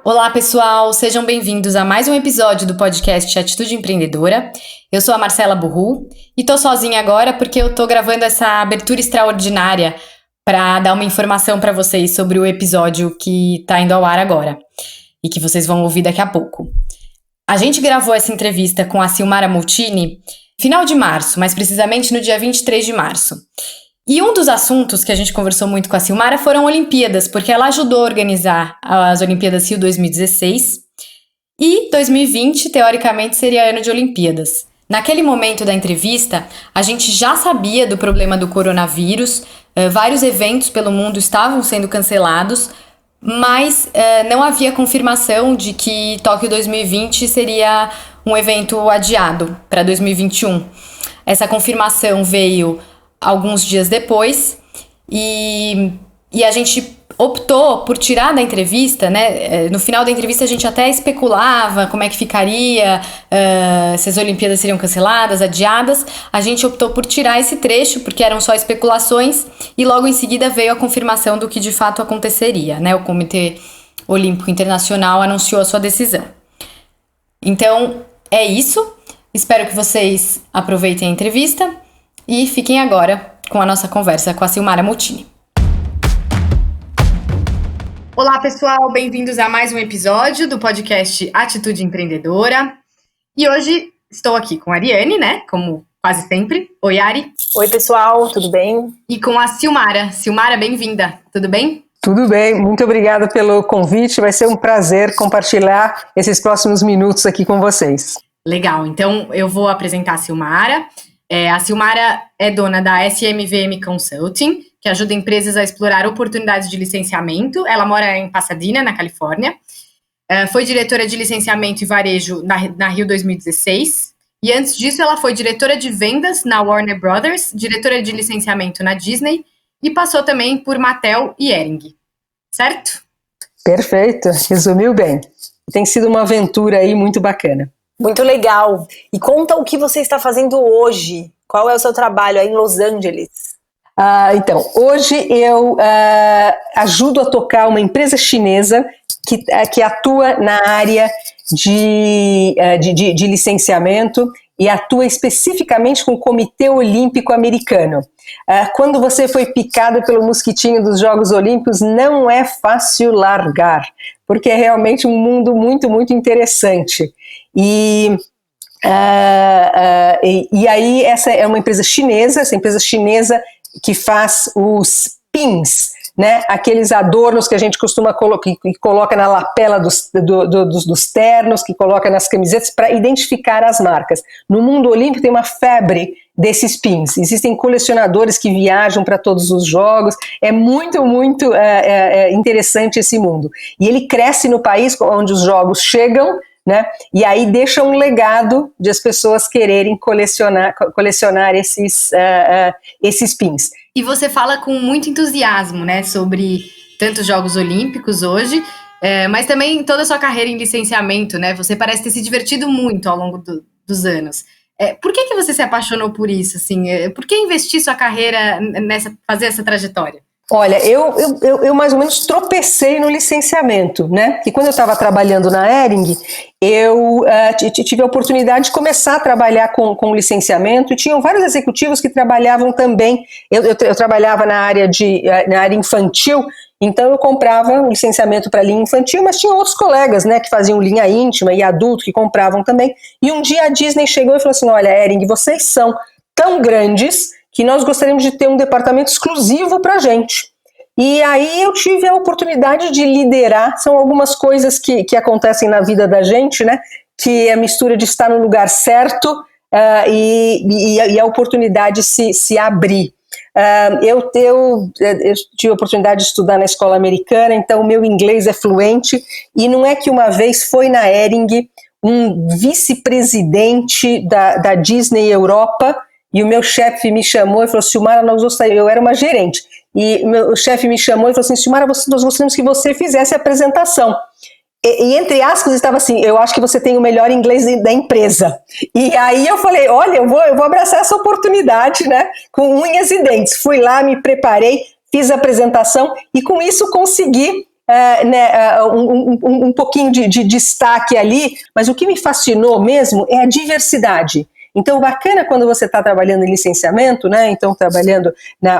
Olá, pessoal! Sejam bem-vindos a mais um episódio do podcast Atitude Empreendedora. Eu sou a Marcela Burru e tô sozinha agora porque eu tô gravando essa abertura extraordinária para dar uma informação para vocês sobre o episódio que tá indo ao ar agora e que vocês vão ouvir daqui a pouco. A gente gravou essa entrevista com a Silmara Moltini final de março, mais precisamente no dia 23 de março. E um dos assuntos que a gente conversou muito com a Silmara foram Olimpíadas, porque ela ajudou a organizar as Olimpíadas Rio 2016 e 2020, teoricamente, seria ano de Olimpíadas. Naquele momento da entrevista, a gente já sabia do problema do coronavírus, vários eventos pelo mundo estavam sendo cancelados, mas não havia confirmação de que Tóquio 2020 seria um evento adiado para 2021. Essa confirmação veio alguns dias depois, e a gente optou por tirar da entrevista, né? No final da entrevista a gente até especulava como é que ficaria, se as Olimpíadas seriam canceladas, adiadas. A gente optou por tirar esse trecho, porque eram só especulações, e logo em seguida veio a confirmação do que de fato aconteceria, né? O Comitê Olímpico Internacional anunciou a sua decisão. Então, é isso. Espero que vocês aproveitem a entrevista. E fiquem agora com a nossa conversa com a Silmara Moltini. Olá, pessoal, bem-vindos a mais um episódio do podcast Atitude Empreendedora. E hoje estou aqui com a Ariane, né, como quase sempre. Oi, Ari. Oi, pessoal, tudo bem? E com a Silmara. Silmara, bem-vinda, tudo bem? Tudo bem, muito obrigada pelo convite, vai ser um prazer compartilhar esses próximos minutos aqui com vocês. Legal, então eu vou apresentar a Silmara. A Silmara é dona da SMVM Consulting, que ajuda empresas a explorar oportunidades de licenciamento. Ela mora em Pasadena, na Califórnia. Foi diretora de licenciamento e varejo na Rio 2016. E antes disso, ela foi diretora de vendas na Warner Brothers, diretora de licenciamento na Disney e passou também por Mattel e Hering. Certo? Perfeito, resumiu bem. Tem sido uma aventura aí muito bacana. Muito legal. E conta o que você está fazendo hoje. Qual é o seu trabalho aí em Los Angeles? Então, hoje eu ajudo a tocar uma empresa chinesa que atua na área de licenciamento e atua especificamente com o Comitê Olímpico Americano. Quando você foi picado pelo mosquitinho dos Jogos Olímpicos, não é fácil largar, porque é realmente um mundo muito, muito interessante. E aí essa é uma empresa chinesa, que faz os pins, né? Aqueles adornos que a gente costuma coloca na lapela dos ternos, que coloca nas camisetas para identificar as marcas. No mundo olímpico tem uma febre desses pins. Existem colecionadores que viajam para todos os jogos. É muito, muito interessante esse mundo. E ele cresce no país onde os jogos chegam, né? E aí deixa um legado de as pessoas quererem colecionar esses pins. E você fala com muito entusiasmo, né, sobre tantos Jogos Olímpicos hoje, mas também toda a sua carreira em licenciamento, né? Você parece ter se divertido muito ao longo dos anos. Por que você se apaixonou por isso? Assim? Por que investir sua carreira fazer essa trajetória? Olha, eu mais ou menos tropecei no licenciamento, né? Que quando eu estava trabalhando na Hering, eu tive a oportunidade de começar a trabalhar com licenciamento, e tinham vários executivos que trabalhavam também. Eu trabalhava na área infantil, então eu comprava um licenciamento para linha infantil, mas tinha outros colegas, né, que faziam linha íntima e adulto que compravam também. E um dia a Disney chegou e falou assim: olha, Hering, vocês são tão grandes que nós gostaríamos de ter um departamento exclusivo para a gente. E aí eu tive a oportunidade de liderar. São algumas coisas que acontecem na vida da gente, né? Que é a mistura de estar no lugar certo e a oportunidade se abrir. Eu tive a oportunidade de estudar na escola americana, então o meu inglês é fluente, e não é que uma vez foi na Hering um vice-presidente da Disney Europa, e o meu chefe me chamou e falou: Silmara, eu era uma gerente, e o chefe me chamou e falou assim: Silmara, nós gostaríamos que você fizesse a apresentação. E entre aspas estava assim: eu acho que você tem o melhor inglês da empresa. E aí eu falei: olha, eu vou abraçar essa oportunidade, né, com unhas e dentes. Fui lá, me preparei, fiz a apresentação e com isso consegui um pouquinho de destaque ali, mas o que me fascinou mesmo é a diversidade. Então, bacana quando você está trabalhando em licenciamento, né? Então, trabalhando na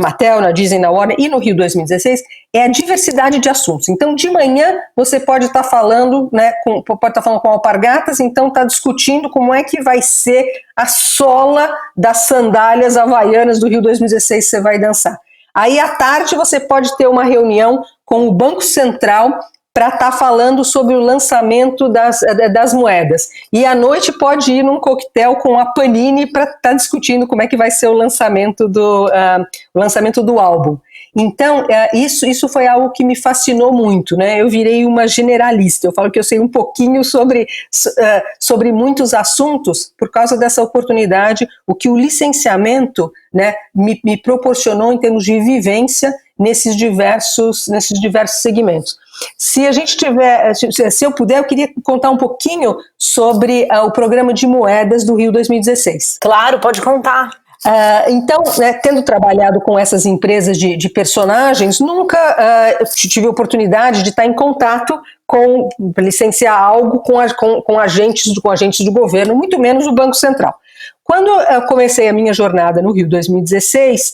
Mattel, na Disney, na Warner e no Rio 2016, é a diversidade de assuntos. Então, de manhã, você pode estar falando, né, pode estar falando com alpargatas, então está discutindo como é que vai ser a sola das sandálias havaianas do Rio 2016 que você vai dançar. Aí, à tarde, você pode ter uma reunião com o Banco Central para estar falando sobre o lançamento das moedas. E à noite pode ir num coquetel com a Panini para estar discutindo como é que vai ser o lançamento do álbum. Então, isso foi algo que me fascinou muito, né? Eu virei uma generalista, eu falo que eu sei um pouquinho sobre muitos assuntos por causa dessa oportunidade, o que o licenciamento, né, me proporcionou em termos de vivência nesses diversos segmentos. Se eu puder, eu queria contar um pouquinho sobre o programa de moedas do Rio 2016. Claro, pode contar. Então, né, tendo trabalhado com essas empresas de personagens, nunca tive a oportunidade de estar em contato com licenciar algo com agentes do governo, muito menos o Banco Central. Quando eu comecei a minha jornada no Rio 2016,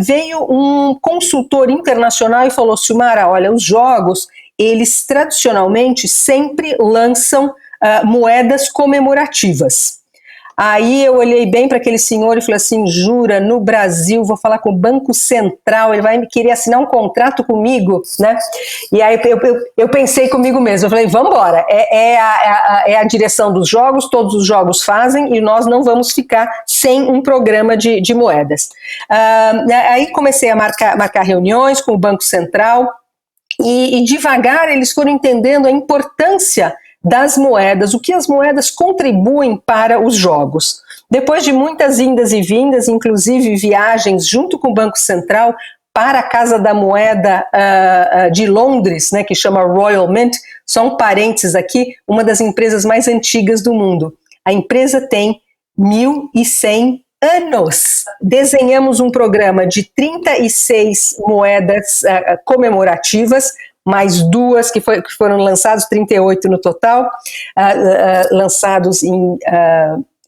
veio um consultor internacional e falou: Silmara, olha, os jogos, eles tradicionalmente sempre lançam moedas comemorativas. Aí eu olhei bem para aquele senhor e falei assim: jura, no Brasil, vou falar com o Banco Central, ele vai me querer assinar um contrato comigo, né? E aí eu pensei comigo mesmo, eu falei: vamos embora, é a direção dos jogos, todos os jogos fazem e nós não vamos ficar sem um programa de moedas. Aí comecei a marcar reuniões com o Banco Central e devagar eles foram entendendo a importância das moedas, o que as moedas contribuem para os jogos. Depois de muitas indas e vindas, inclusive viagens junto com o Banco Central para a Casa da Moeda de Londres, né, que chama Royal Mint, só um parênteses aqui, uma das empresas mais antigas do mundo. A empresa tem 1.100 anos. Desenhamos um programa de 36 moedas comemorativas, mais duas que foram lançados, 38 no total, lançados em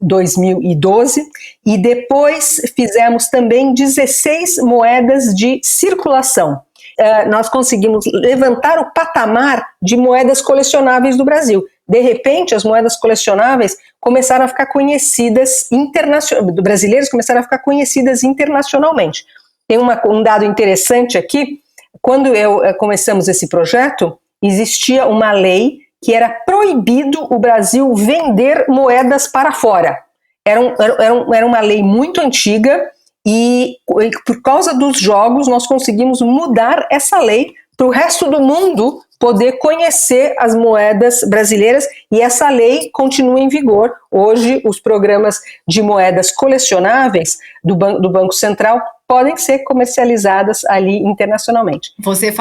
2012, e depois fizemos também 16 moedas de circulação. Nós conseguimos levantar o patamar de moedas colecionáveis do Brasil. De repente, as moedas colecionáveis começaram a ficar conhecidas brasileiros começaram a ficar conhecidas internacionalmente. Tem um dado interessante aqui. Quando começamos esse projeto, existia uma lei que era proibido o Brasil vender moedas para fora. Era uma lei muito antiga e por causa dos jogos nós conseguimos mudar essa lei para o resto do mundo poder conhecer as moedas brasileiras e essa lei continua em vigor. Hoje os programas de moedas colecionáveis do Banco Central podem ser comercializadas ali internacionalmente. Você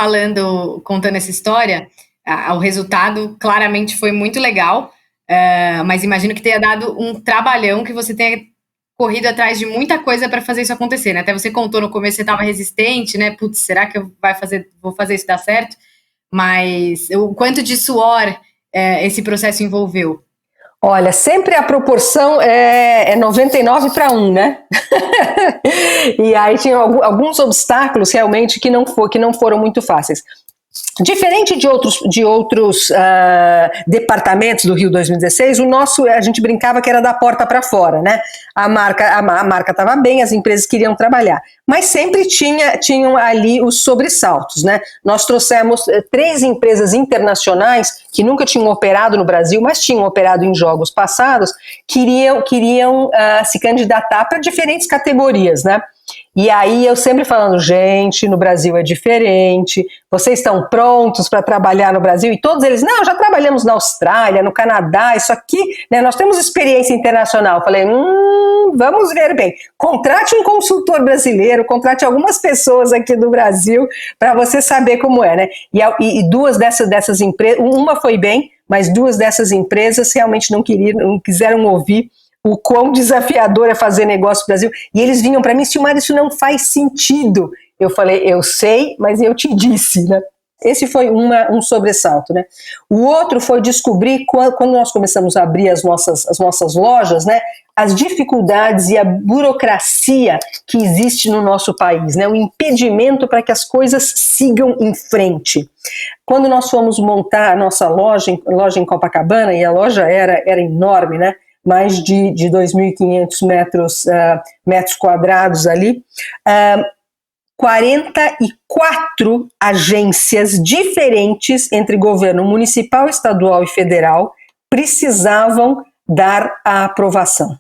contando essa história, o resultado claramente foi muito legal, mas imagino que tenha dado um trabalhão, que você tenha corrido atrás de muita coisa para fazer isso acontecer, né? Até você contou no começo, você estava resistente, né? Putz, será que eu vou fazer isso dar certo? Mas o quanto de suor esse processo envolveu? Olha, sempre a proporção é 99 para 1, né? E aí tinha alguns obstáculos realmente que não foram muito fáceis. Diferente de outros departamentos do Rio 2016, o nosso, a gente brincava que era da porta para fora, né? A marca estava bem, as empresas queriam trabalhar, mas sempre tinham ali os sobressaltos, né? Nós trouxemos 3 empresas internacionais que nunca tinham operado no Brasil, mas tinham operado em jogos passados, queriam se candidatar para diferentes categorias, né? E aí eu sempre falando, gente, no Brasil é diferente, vocês estão prontos para trabalhar no Brasil? E todos eles, não, já trabalhamos na Austrália, no Canadá, isso aqui, né, nós temos experiência internacional. Eu falei, vamos ver bem, contrate um consultor brasileiro, contrate algumas pessoas aqui do Brasil para você saber como é, né? E 2 dessas empresas, uma foi bem, mas 2 dessas empresas realmente não quiseram ouvir o quão desafiador é fazer negócio no Brasil, e eles vinham para mim, Silmara, isso não faz sentido. eu falei, eu sei, mas eu te disse, né? Esse foi um sobressalto, né? O outro foi descobrir, quando nós começamos a abrir as nossas lojas, né, as dificuldades e a burocracia que existe no nosso país, né, o impedimento para que as coisas sigam em frente. Quando nós fomos montar a nossa loja em Copacabana, e a loja era enorme, né, mais de 2.500 metros quadrados ali, 44 agências diferentes entre governo municipal, estadual e federal precisavam dar a aprovação.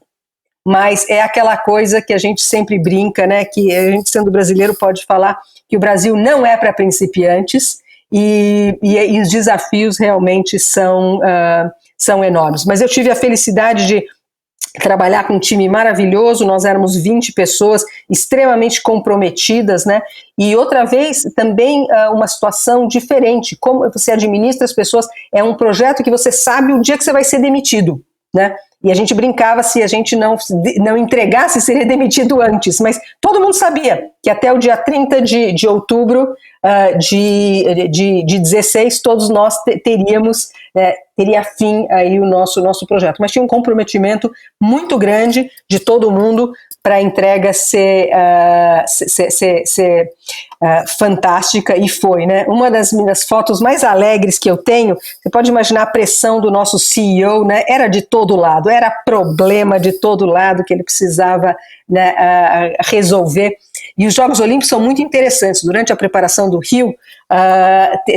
Mas é aquela coisa que a gente sempre brinca, né, que a gente, sendo brasileiro, pode falar que o Brasil não é para principiantes e os desafios realmente são enormes. Mas eu tive a felicidade de trabalhar com um time maravilhoso, nós éramos 20 pessoas extremamente comprometidas, né? E outra vez também uma situação diferente, como você administra as pessoas, é um projeto que você sabe o dia que você vai ser demitido, né? E a gente brincava, se a gente não entregasse, seria demitido antes, mas todo mundo sabia que até o dia 30 de outubro de 16, todos nós teria fim aí o nosso projeto. Mas tinha um comprometimento muito grande de todo mundo para a entrega ser fantástica, e foi, né? Uma das minhas fotos mais alegres que eu tenho, você pode imaginar a pressão do nosso CEO, né? Era de todo lado, era problema de todo lado que ele precisava, né, resolver. E os Jogos Olímpicos são muito interessantes. Durante a preparação do Rio,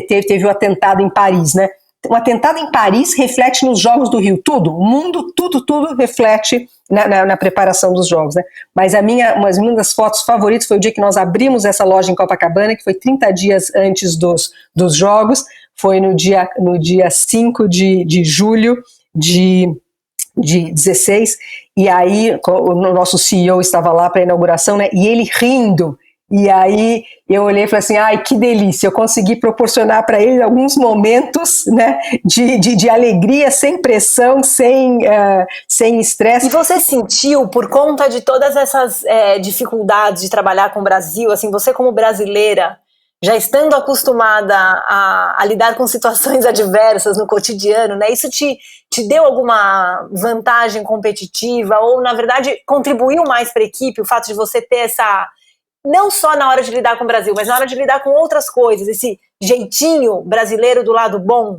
teve o atentado em Paris, né? Um atentado em Paris reflete nos Jogos do Rio, tudo, o mundo, tudo reflete na preparação dos Jogos, né? Mas uma das fotos favoritas foi o dia que nós abrimos essa loja em Copacabana, que foi 30 dias antes dos Jogos, foi no dia 5 de julho de 16, e aí o nosso CEO estava lá para a inauguração, né? E ele rindo. E aí eu olhei e falei assim, ai, que delícia, eu consegui proporcionar para ele alguns momentos, né, de alegria, sem pressão, sem estresse. E você sentiu, por conta de todas essas dificuldades de trabalhar com o Brasil, assim, você como brasileira, já estando acostumada a lidar com situações adversas no cotidiano, né, isso te deu alguma vantagem competitiva, ou na verdade contribuiu mais para a equipe, o fato de você ter essa... não só na hora de lidar com o Brasil, mas na hora de lidar com outras coisas, esse jeitinho brasileiro do lado bom?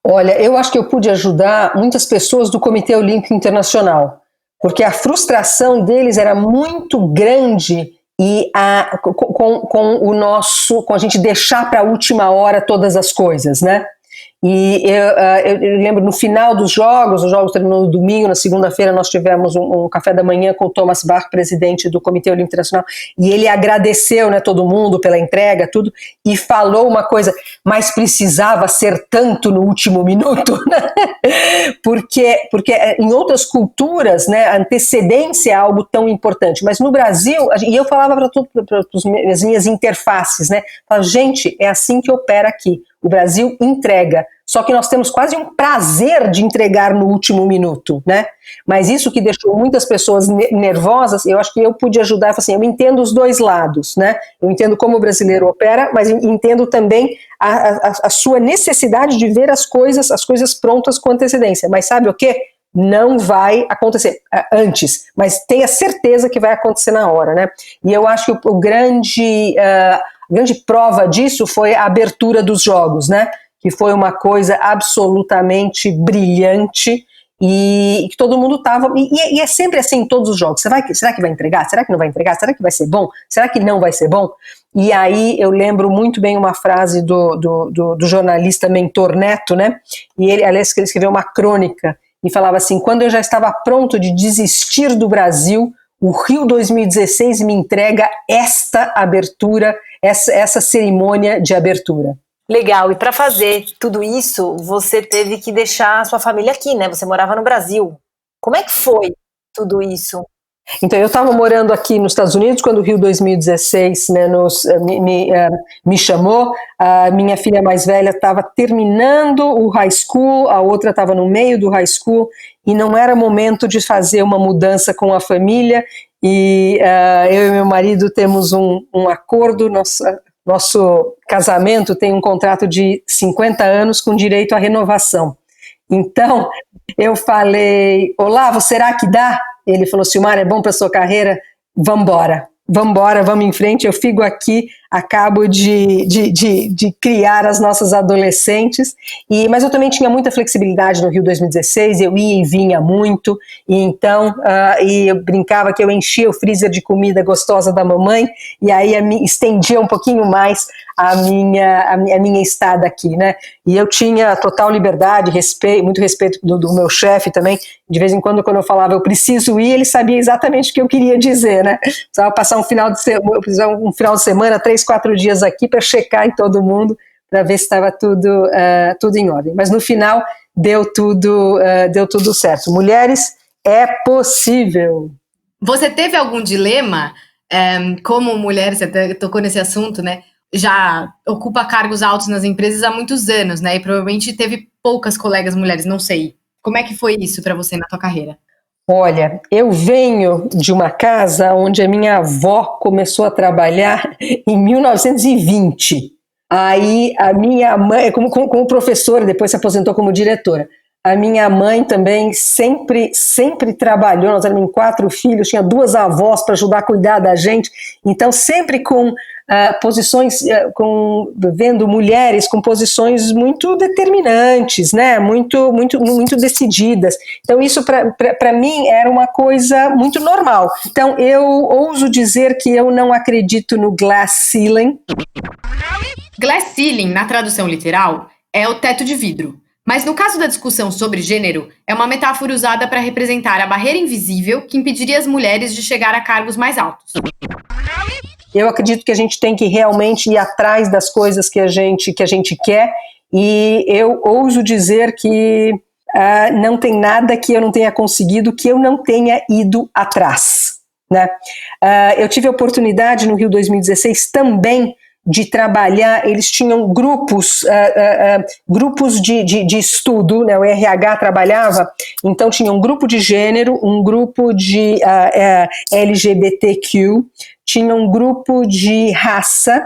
Olha, eu acho que eu pude ajudar muitas pessoas do Comitê Olímpico Internacional, porque a frustração deles era muito grande e com a gente deixar para a última hora todas as coisas, né? E eu lembro, no final dos Jogos, os Jogos terminou no domingo, na segunda-feira nós tivemos um café da manhã com o Thomas Bach, presidente do Comitê Olímpico Internacional, e ele agradeceu, né, todo mundo pela entrega, tudo, e falou uma coisa, mas precisava ser tanto no último minuto, né? porque em outras culturas, né, a antecedência é algo tão importante, mas no Brasil, e eu falava para as minhas interfaces, né, falava, gente, é assim que opera aqui. O Brasil entrega, só que nós temos quase um prazer de entregar no último minuto, né? Mas isso que deixou muitas pessoas nervosas, eu acho que eu pude ajudar, assim, eu entendo os dois lados, né? Eu entendo como o brasileiro opera, mas entendo também a sua necessidade de ver as coisas prontas com antecedência. Mas sabe o quê? Não vai acontecer antes, mas tenha certeza que vai acontecer na hora, né? E eu acho que a grande prova disso foi a abertura dos Jogos, né? Que foi uma coisa absolutamente brilhante e que todo mundo estava... E é sempre assim em todos os jogos. Será que vai entregar? Será que não vai entregar? Será que vai ser bom? Será que não vai ser bom? E aí eu lembro muito bem uma frase do jornalista Mentor Neto, né? E ele escreveu uma crônica e falava assim, quando eu já estava pronto de desistir do Brasil, o Rio 2016 me entrega esta abertura, essa cerimônia de abertura. Legal, e para fazer tudo isso, você teve que deixar a sua família aqui, né? Você morava no Brasil. Como é que foi tudo isso? Então, eu estava morando aqui nos Estados Unidos quando o Rio 2016, né, me chamou. A minha filha mais velha estava terminando o high school, a outra estava no meio do high school, e não era momento de fazer uma mudança com a família. e eu e meu marido temos um acordo, nosso casamento tem um contrato de 50 anos com direito à renovação. Então, eu falei, Olavo, será que dá? Ele falou, Silmara, é bom para sua carreira? Vamos em frente, eu fico aqui, acabo de criar as nossas adolescentes, mas eu também tinha muita flexibilidade no Rio 2016, eu ia e vinha muito, e então e eu brincava que eu enchia o freezer de comida gostosa da mamãe, e aí estendia um pouquinho mais a minha estada aqui, né? E eu tinha total liberdade, muito respeito do meu chefe também. De vez em quando eu falava eu preciso ir, ele sabia exatamente o que eu queria dizer, né? Precisava passar um final de semana, 3, 4 dias aqui para checar em todo mundo, para ver se estava tudo em ordem. Mas no final deu tudo certo. Mulheres, é possível. Você teve algum dilema, como mulher, você até tocou nesse assunto, né? Já ocupa cargos altos nas empresas há muitos anos, né? E provavelmente teve poucas colegas mulheres, não sei. Como é que foi isso para você na tua carreira? Olha, eu venho de uma casa onde a minha avó começou a trabalhar em 1920. Aí a minha mãe, como professora, depois se aposentou como diretora. A minha mãe também sempre trabalhou, nós éramos 4 filhos, tinha 2 avós para ajudar a cuidar da gente, então sempre com posições, vendo mulheres com posições muito determinantes, né? muito decididas. Então isso para mim era uma coisa muito normal. Então eu ouso dizer que eu não acredito no glass ceiling. Glass ceiling, na tradução literal, é o teto de vidro. Mas no caso da discussão sobre gênero, é uma metáfora usada para representar a barreira invisível que impediria as mulheres de chegar a cargos mais altos. Eu acredito que a gente tem que realmente ir atrás das coisas que a gente quer, e eu ouso dizer que não tem nada que eu não tenha conseguido, que eu não tenha ido atrás, né? Eu tive a oportunidade no Rio 2016 também de trabalhar, eles tinham grupos de estudo, né? O RH trabalhava, então tinha um grupo de gênero, um grupo de LGBTQ, tinha um grupo de raça,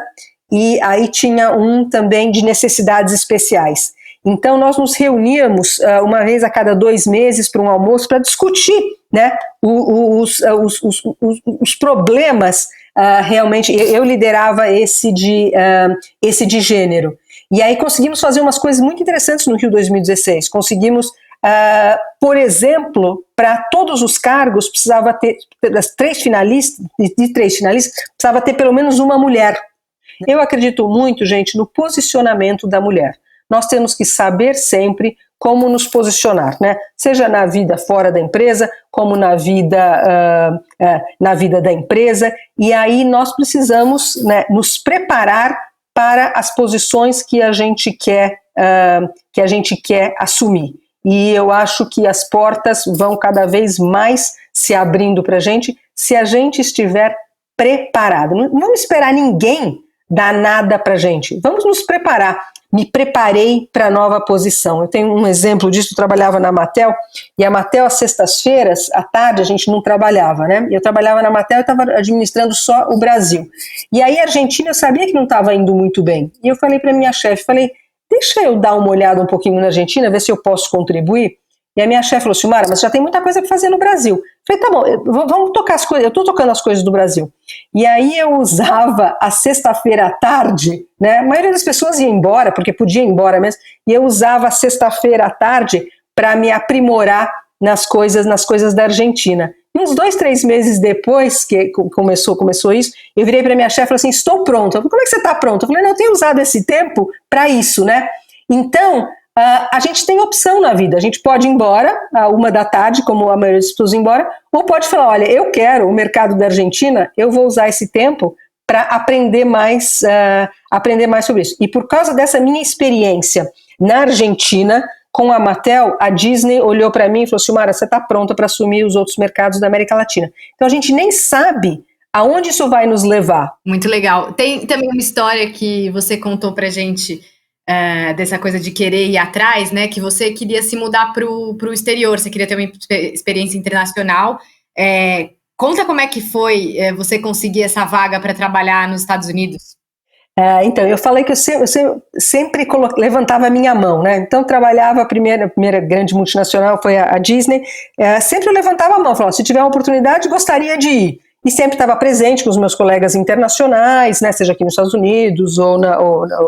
e aí tinha um também de necessidades especiais. Então nós nos reuníamos uma vez a cada 2 meses para um almoço para discutir, né, os problemas. Realmente, eu liderava esse de gênero. E aí conseguimos fazer umas coisas muito interessantes no Rio 2016. Conseguimos, por exemplo, para todos os cargos, precisava ter, de 3 finalistas, precisava ter pelo menos uma mulher. Eu acredito muito, gente, no posicionamento da mulher. Nós temos que saber sempre como nos posicionar, né? Seja na vida fora da empresa, como na vida da empresa, e aí nós precisamos, né, nos preparar para as posições que a gente quer assumir. E eu acho que as portas vão cada vez mais se abrindo para a gente, se a gente estiver preparado. Não vamos esperar ninguém dar nada para a gente, vamos nos preparar. Me preparei para a nova posição. Eu tenho um exemplo disso, eu trabalhava na Mattel, e a Mattel, às sextas-feiras, à tarde, a gente não trabalhava, né? Eu trabalhava na Mattel e estava administrando só o Brasil. E aí a Argentina, eu sabia que não estava indo muito bem. E eu falei para minha chefe, deixa eu dar uma olhada um pouquinho na Argentina, ver se eu posso contribuir. E a minha chefe falou, Silmara, mas já tem muita coisa para fazer no Brasil. Eu falei, tá bom, vamos tocar as coisas, eu estou tocando as coisas do Brasil. E aí eu usava a sexta-feira à tarde, né? A maioria das pessoas ia embora, porque podia ir embora mesmo, e eu usava a sexta-feira à tarde para me aprimorar nas coisas da Argentina. E uns 2, 3 meses depois que começou isso, eu virei para minha chefe e falei assim, estou pronta. Eu falei, como é que você está pronta? Eu falei, não, eu tenho usado esse tempo para isso, né? Então, a gente tem opção na vida, a gente pode ir embora à 1 da tarde, como a maioria das pessoas ir embora, ou pode falar, olha, eu quero o mercado da Argentina, eu vou usar esse tempo para aprender mais sobre isso. E por causa dessa minha experiência na Argentina, com a Mattel, a Disney olhou para mim e falou, Silmara, você está pronta para assumir os outros mercados da América Latina. Então a gente nem sabe aonde isso vai nos levar. Muito legal. Tem também uma história que você contou pra gente, dessa coisa de querer ir atrás, né? Que você queria se mudar pro exterior, você queria ter uma experiência internacional. Conta como é que foi você conseguir essa vaga para trabalhar nos Estados Unidos. Então, eu falei que eu sempre levantava a minha mão, né? Então, trabalhava, a primeira grande multinacional foi a Disney, sempre eu levantava a mão, falava, se tiver uma oportunidade, gostaria de ir. E sempre estava presente com os meus colegas internacionais, né, seja aqui nos Estados Unidos ou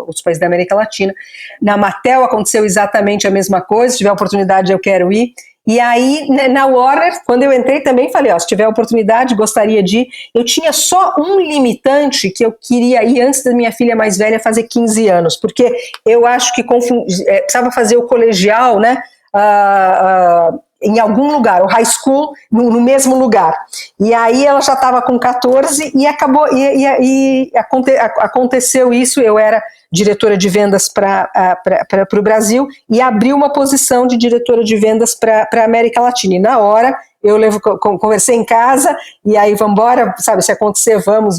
nos países da América Latina. Na Mattel aconteceu exatamente a mesma coisa, se tiver oportunidade eu quero ir. E aí, na Warner, quando eu entrei também falei, se tiver oportunidade, gostaria de ir. Eu tinha só um limitante que eu queria ir antes da minha filha mais velha fazer 15 anos, porque eu acho que precisava fazer o colegial, né, em algum lugar, o high school no mesmo lugar. E aí ela já estava com 14 e aconteceu isso, eu era diretora de vendas para o Brasil e abri uma posição de diretora de vendas para a América Latina. E na hora eu conversei em casa e aí vamos embora, sabe, se acontecer, vamos.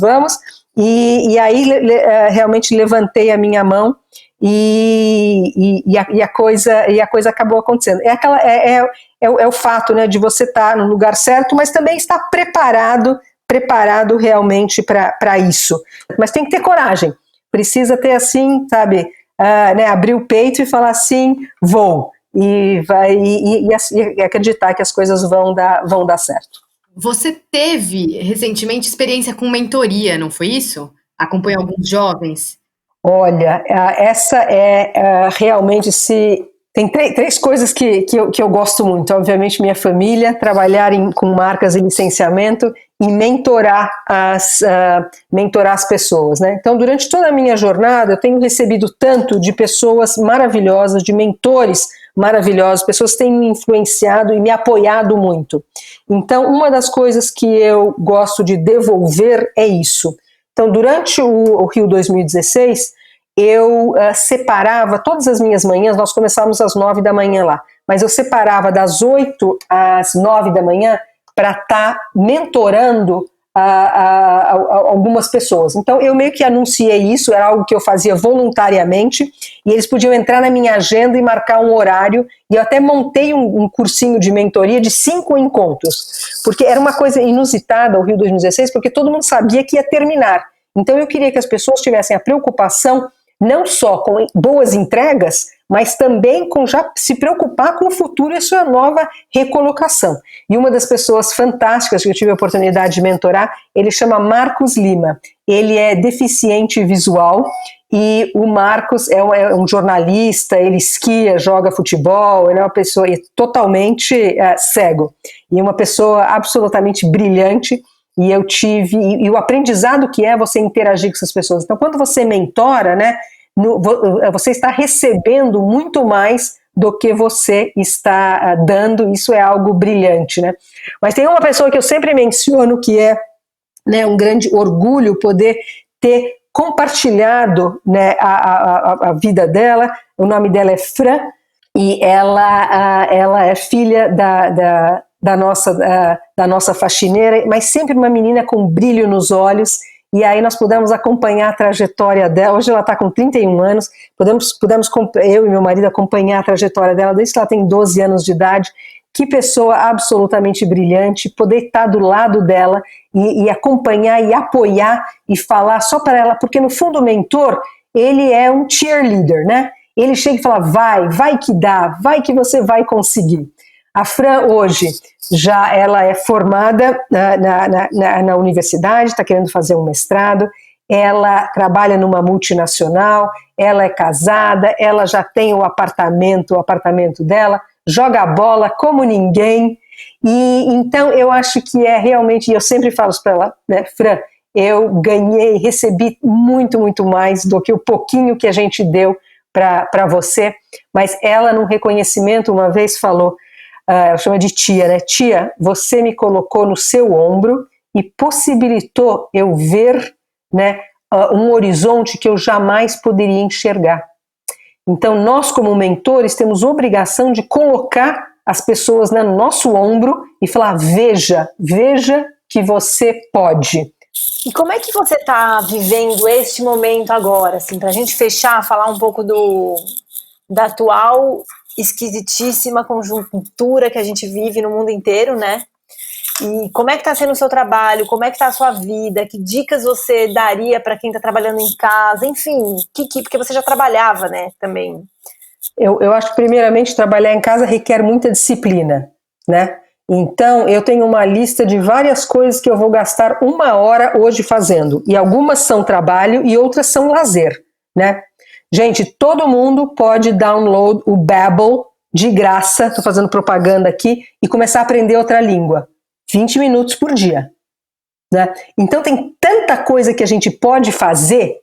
E aí realmente levantei a minha mão e a coisa acabou acontecendo. É o fato, né, de você estar no lugar certo, mas também estar preparado realmente para isso. Mas tem que ter coragem. Precisa ter assim, sabe, né, abrir o peito e falar assim, vou. E acreditar que as coisas vão dar certo. Você teve recentemente experiência com mentoria, não foi isso? Acompanhou alguns jovens? Olha, essa realmente tem três coisas que eu gosto muito. Obviamente, minha família, trabalhar com marcas e licenciamento e mentorar as pessoas, né? Então, durante toda a minha jornada, eu tenho recebido tanto de pessoas maravilhosas, de mentores maravilhosos, pessoas que têm me influenciado e me apoiado muito. Então, uma das coisas que eu gosto de devolver é isso. Então, durante o Rio 2016, eu separava todas as minhas manhãs, nós começávamos às 9 da manhã lá, mas eu separava das 8 às 9 da manhã para estar mentorando algumas pessoas. Então, eu meio que anunciei isso, era algo que eu fazia voluntariamente, e eles podiam entrar na minha agenda e marcar um horário, e eu até montei um cursinho de mentoria de 5 encontros, porque era uma coisa inusitada o Rio 2016, porque todo mundo sabia que ia terminar. Então, eu queria que as pessoas tivessem a preocupação não só com boas entregas, mas também com já se preocupar com o futuro e a sua nova recolocação. E uma das pessoas fantásticas que eu tive a oportunidade de mentorar, ele chama Marcos Lima. Ele é deficiente visual e o Marcos é um jornalista, ele esquia, joga futebol, ele é uma pessoa totalmente cego. E uma pessoa absolutamente brilhante. E o aprendizado que é você interagir com essas pessoas. Então, quando você mentora, né, você está recebendo muito mais do que você está dando, isso é algo brilhante, né? Mas tem uma pessoa que eu sempre menciono que é, né, um grande orgulho poder ter compartilhado, né, a vida dela. O nome dela é Fran, e ela é filha da nossa faxineira, mas sempre uma menina com brilho nos olhos, e aí nós pudemos acompanhar a trajetória dela. Hoje ela está com 31 anos, pudemos eu e meu marido acompanhar a trajetória dela desde que ela tem 12 anos de idade. Que pessoa absolutamente brilhante, poder estar do lado dela e acompanhar e apoiar e falar só para ela, porque no fundo o mentor, ele é um cheerleader, né? Ele chega e fala, vai que dá, vai que você vai conseguir. A Fran hoje, ela é formada na universidade, está querendo fazer um mestrado, ela trabalha numa multinacional, ela é casada, ela já tem o apartamento dela, joga bola como ninguém, e então eu acho que é realmente, e eu sempre falo para ela, né, Fran, eu recebi muito, muito mais do que o pouquinho que a gente deu para você, mas ela, num reconhecimento, uma vez falou, ela chama de tia, né? Tia, você me colocou no seu ombro e possibilitou eu ver, né, um horizonte que eu jamais poderia enxergar. Então, nós, como mentores, temos obrigação de colocar as pessoas, né, no nosso ombro e falar, veja que você pode. E como é que você está vivendo este momento agora, assim, para a gente fechar, falar um pouco da atual esquisitíssima conjuntura que a gente vive no mundo inteiro, né? E como é que está sendo o seu trabalho? Como é que está a sua vida? Que dicas você daria para quem está trabalhando em casa? Enfim, porque você já trabalhava, né, também. Eu acho que, primeiramente, trabalhar em casa requer muita disciplina, né? Então, eu tenho uma lista de várias coisas que eu vou gastar 1 hora hoje fazendo. E algumas são trabalho e outras são lazer, né? Gente, todo mundo pode download o Babbel de graça, estou fazendo propaganda aqui, e começar a aprender outra língua. 20 minutos por dia, né? Então, tem tanta coisa que a gente pode fazer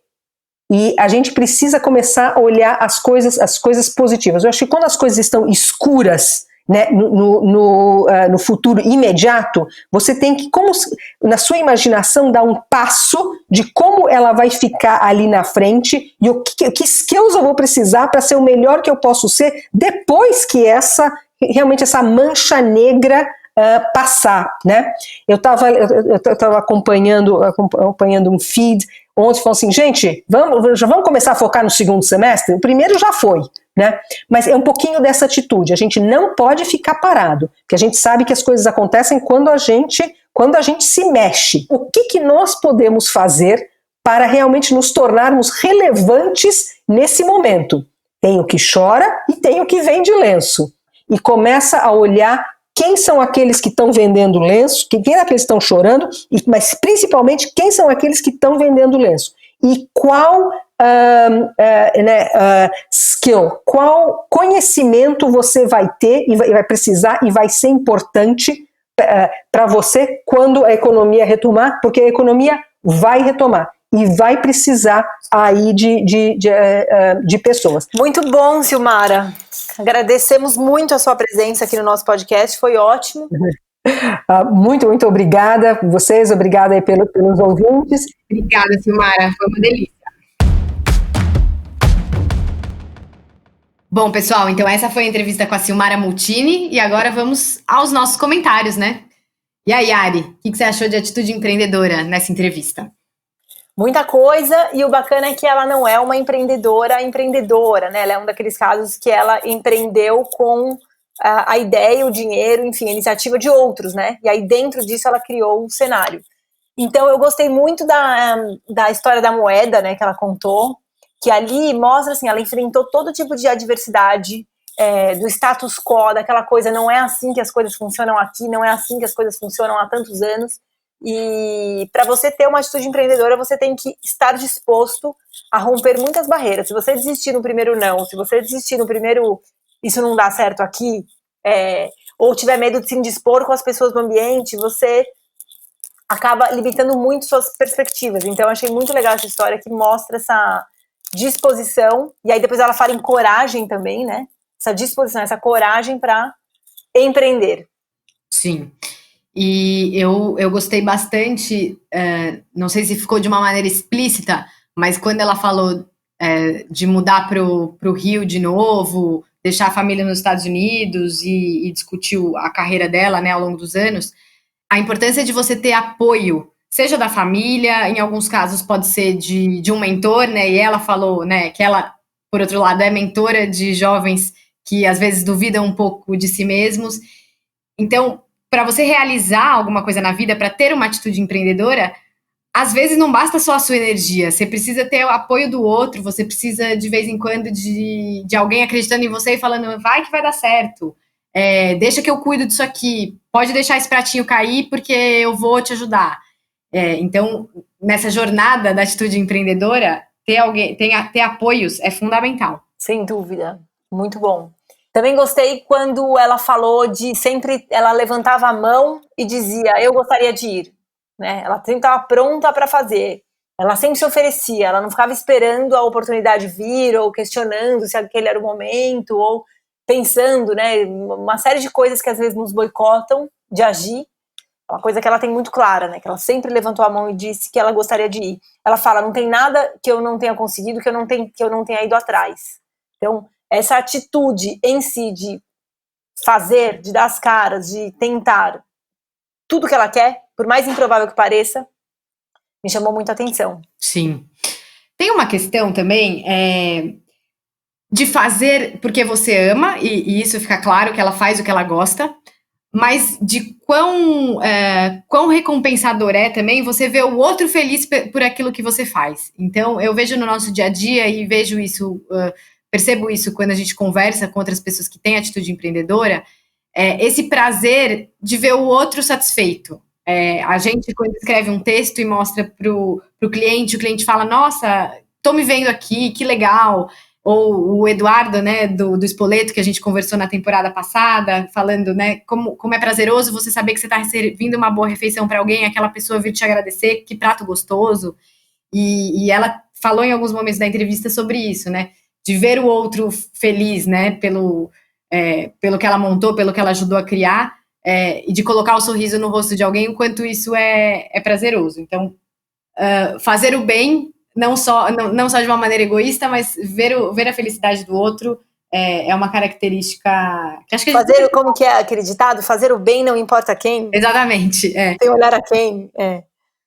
e a gente precisa começar a olhar as coisas positivas. Eu acho que quando as coisas estão escuras, né, no futuro imediato, você tem que, na sua imaginação, dar um passo de como ela vai ficar ali na frente e que skills eu vou precisar para ser o melhor que eu posso ser depois que realmente essa mancha negra passar, né? Eu estava acompanhando um feed onde falou assim, gente, já vamos começar a focar no segundo semestre? O primeiro já foi, né? Mas é um pouquinho dessa atitude, a gente não pode ficar parado, porque a gente sabe que as coisas acontecem quando a gente se mexe. O que nós podemos fazer para realmente nos tornarmos relevantes nesse momento? Tem o que chora e tem o que vende lenço. E começa a olhar quem são aqueles que estão vendendo lenço, quem é aqueles que estão chorando, mas principalmente quem são aqueles que estão vendendo lenço. E qual skill, qual conhecimento você vai ter e vai precisar e vai ser importante para você quando a economia retomar, porque a economia vai retomar e vai precisar aí de pessoas. Muito bom, Silmara. Agradecemos muito a sua presença aqui no nosso podcast, foi ótimo. Muito, muito obrigada a vocês, obrigada aí pelos ouvintes. Obrigada, Silmara, foi uma delícia. Bom, pessoal, então essa foi a entrevista com a Silmara Multini e agora vamos aos nossos comentários, né? E aí, Ari, o que você achou de Atitude Empreendedora nessa entrevista? Muita coisa, e o bacana é que ela não é uma empreendedora, né? Ela é um daqueles casos que ela empreendeu com a ideia, o dinheiro, enfim, a iniciativa de outros, né? E aí dentro disso ela criou um cenário. Então eu gostei muito da história da moeda, né, que ela contou, que ali mostra, assim, ela enfrentou todo tipo de adversidade, do status quo, daquela coisa, não é assim que as coisas funcionam aqui, não é assim que as coisas funcionam há tantos anos. E para você ter uma atitude empreendedora, você tem que estar disposto a romper muitas barreiras. Se você desistir no primeiro não, se você desistir no primeiro isso não dá certo aqui, ou tiver medo de se indispor com as pessoas do ambiente, você acaba limitando muito suas perspectivas. Então eu achei muito legal essa história que mostra essa disposição, e aí depois ela fala em coragem também, né? Essa disposição, essa coragem para empreender. Sim. E eu gostei bastante, não sei se ficou de uma maneira explícita, mas quando ela falou de mudar para o Rio de novo, deixar a família nos Estados Unidos e discutiu a carreira dela, né, ao longo dos anos, a importância de você ter apoio, seja da família, em alguns casos pode ser de um mentor, né, e ela falou, né, que ela, por outro lado, é mentora de jovens que às vezes duvidam um pouco de si mesmos. Então, para você realizar alguma coisa na vida, para ter uma atitude empreendedora, às vezes não basta só a sua energia, você precisa ter o apoio do outro, você precisa de vez em quando de alguém acreditando em você e falando, vai que vai dar certo, deixa que eu cuido disso aqui, pode deixar esse pratinho cair porque eu vou te ajudar. Então, nessa jornada da atitude empreendedora, ter apoios é fundamental. Sem dúvida, muito bom. Também gostei quando ela falou de sempre, ela levantava a mão e dizia, eu gostaria de ir, né? Ela sempre estava pronta para fazer, ela sempre se oferecia, ela não ficava esperando a oportunidade vir ou questionando se aquele era o momento ou pensando, né? Uma série de coisas que às vezes nos boicotam de agir, uma coisa que ela tem muito clara, né? Que ela sempre levantou a mão e disse que ela gostaria de ir. Ela fala, não tem nada que eu não tenha conseguido, que eu não tenha ido atrás. Então, essa atitude em si de fazer, de dar as caras, de tentar tudo que ela quer, por mais improvável que pareça, me chamou muita atenção. Sim. Tem uma questão também de fazer porque você ama, e isso fica claro que ela faz o que ela gosta, mas de quão recompensador é também você ver o outro feliz por aquilo que você faz. Então, eu vejo no nosso dia a dia e vejo isso, percebo isso quando a gente conversa com outras pessoas que têm atitude empreendedora, esse prazer de ver o outro satisfeito. A gente, quando escreve um texto e mostra para o cliente fala, nossa, estou me vendo aqui, que legal. Ou o Eduardo, né, do Spoleto, que a gente conversou na temporada passada, falando, né, como é prazeroso você saber que você está servindo uma boa refeição para alguém, aquela pessoa vir te agradecer, que prato gostoso. E ela falou em alguns momentos da entrevista sobre isso, né, de ver o outro feliz, né, pelo que ela montou, pelo que ela ajudou a criar, e de colocar o sorriso no rosto de alguém, o quanto isso é prazeroso. Então, fazer o bem, não só de uma maneira egoísta, mas ver a felicidade do outro é uma característica que acho que como que é aquele ditado? Fazer o bem não importa quem. Exatamente. Tem olhar a quem.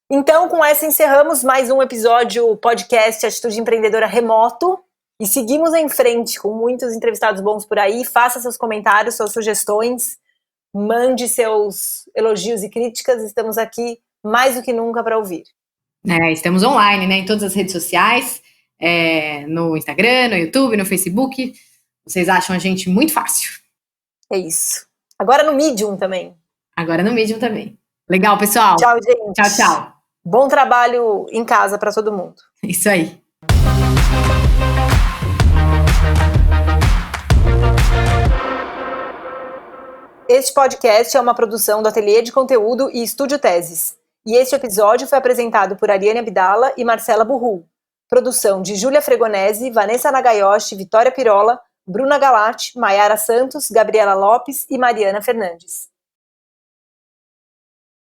Então, com essa encerramos mais um episódio podcast Atitude Empreendedora remoto e seguimos em frente com muitos entrevistados bons por aí. Faça seus comentários, suas sugestões, mande seus elogios e críticas. Estamos aqui mais do que nunca para ouvir. Estamos online, né, em todas as redes sociais, no Instagram, no YouTube, no Facebook. Vocês acham a gente muito fácil. É isso. Agora no Medium também. Legal, pessoal. Tchau, gente. Tchau, tchau. Bom trabalho em casa para todo mundo. Isso aí. Este podcast é uma produção do Ateliê de Conteúdo e Estúdio Teses. E este episódio foi apresentado por Ariane Abdala e Marcela Burru. Produção de Júlia Fregonese, Vanessa Nagayoshi, Vitória Pirola, Bruna Galati, Maiara Santos, Gabriela Lopes e Mariana Fernandes.